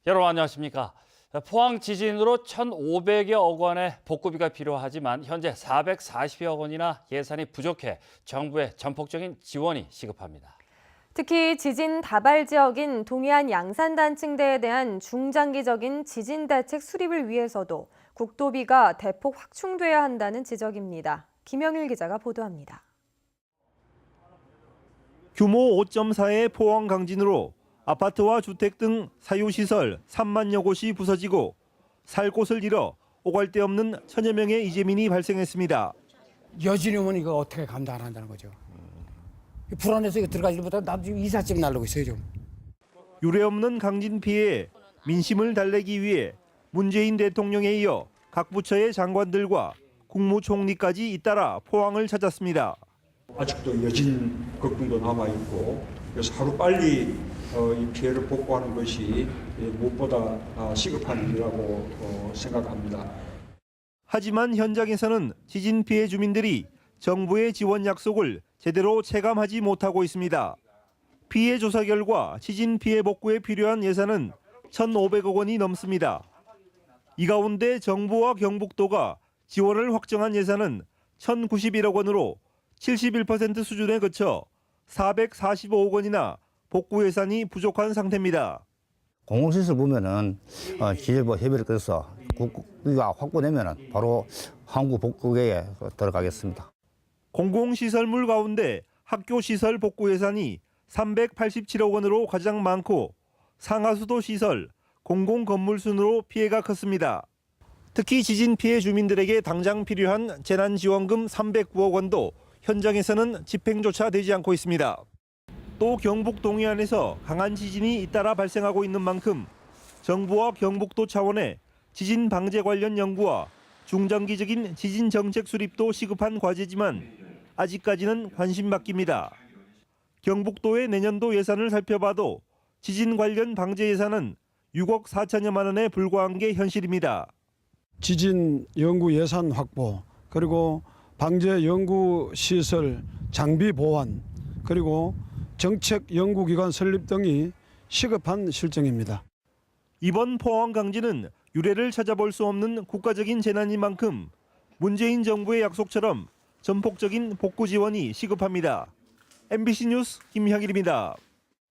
여러분 안녕하십니까? 포항 지진으로 1,500여 원의 복구비가 필요하지만 현재 440여 원이나 예산이 부족해 정부의 전폭적인 지원이 시급합니다. 특히 지진 다발 지역인 동해안 양산단층대에 대한 중장기적인 지진 대책 수립을 위해서도 국도비가 대폭 확충돼야 한다는 지적입니다. 김영일 기자가 보도합니다. 규모 5.4의 포항 강진으로 아파트와 주택 등 사유시설 3만여 곳이 부서지고 살 곳을 잃어 오갈 데 없는 천여 명의 이재민이 발생했습니다. 여진이 오면 이거 어떻게 감당 안 한다는 거죠. 불안해서 이거 들어가지 못하고 나도 지금 이삿짐 날르고 있어요 좀. 유례없는 강진 피해에 민심을 달래기 위해 문재인 대통령에 이어 각 부처의 장관들과 국무총리까지 잇따라 포항을 찾았습니다. 아직도 여진 걱정도 남아있고 그래서 하루빨리 이 피해를 복구하는 것이 무엇보다 시급한 일이라고 생각합니다. 하지만 현장에서는 지진 피해 주민들이 정부의 지원 약속을 제대로 체감하지 못하고 있습니다. 피해 조사 결과 지진 피해 복구에 필요한 예산은 1,500억 원이 넘습니다. 이 가운데 정부와 경북도가 지원을 확정한 예산은 1,091억 원으로 71% 수준에 그쳐 445억 원이나 복구 예산이 부족한 상태입니다. 공공시설 보면은 기재부 협의를 끊어서 국비가 확보되면은 바로 항구 복구에 들어가겠습니다. 공공시설물 가운데 학교시설 복구 예산이 387억 원으로 가장 많고 상하수도 시설, 공공건물 순으로 피해가 컸습니다. 특히 지진 피해 주민들에게 당장 필요한 재난지원금 309억 원도 현장에서는 집행조차 되지 않고 있습니다. 또 경북 동해안에서 강한 지진이 잇따라 발생하고 있는 만큼 정부와 경북도 차원의 지진 방제 관련 연구와 중장기적인 지진 정책 수립도 시급한 과제지만 아직까지는 관심 바뀝니다. 경북도의 내년도 예산을 살펴봐도 지진 관련 방제 예산은 6억 4천여만 원에 불과한 게 현실입니다. 지진 연구 예산 확보, 그리고 방제 연구 시설 장비 보완, 그리고 정책 연구기관 설립 등이 시급한 실정입니다. 이번 포항 강진은 유례를 찾아볼 수 없는 국가적인 재난인 만큼 문재인 정부의 약속처럼 전폭적인 복구 지원이 시급합니다. MBC 뉴스 김향일입니다.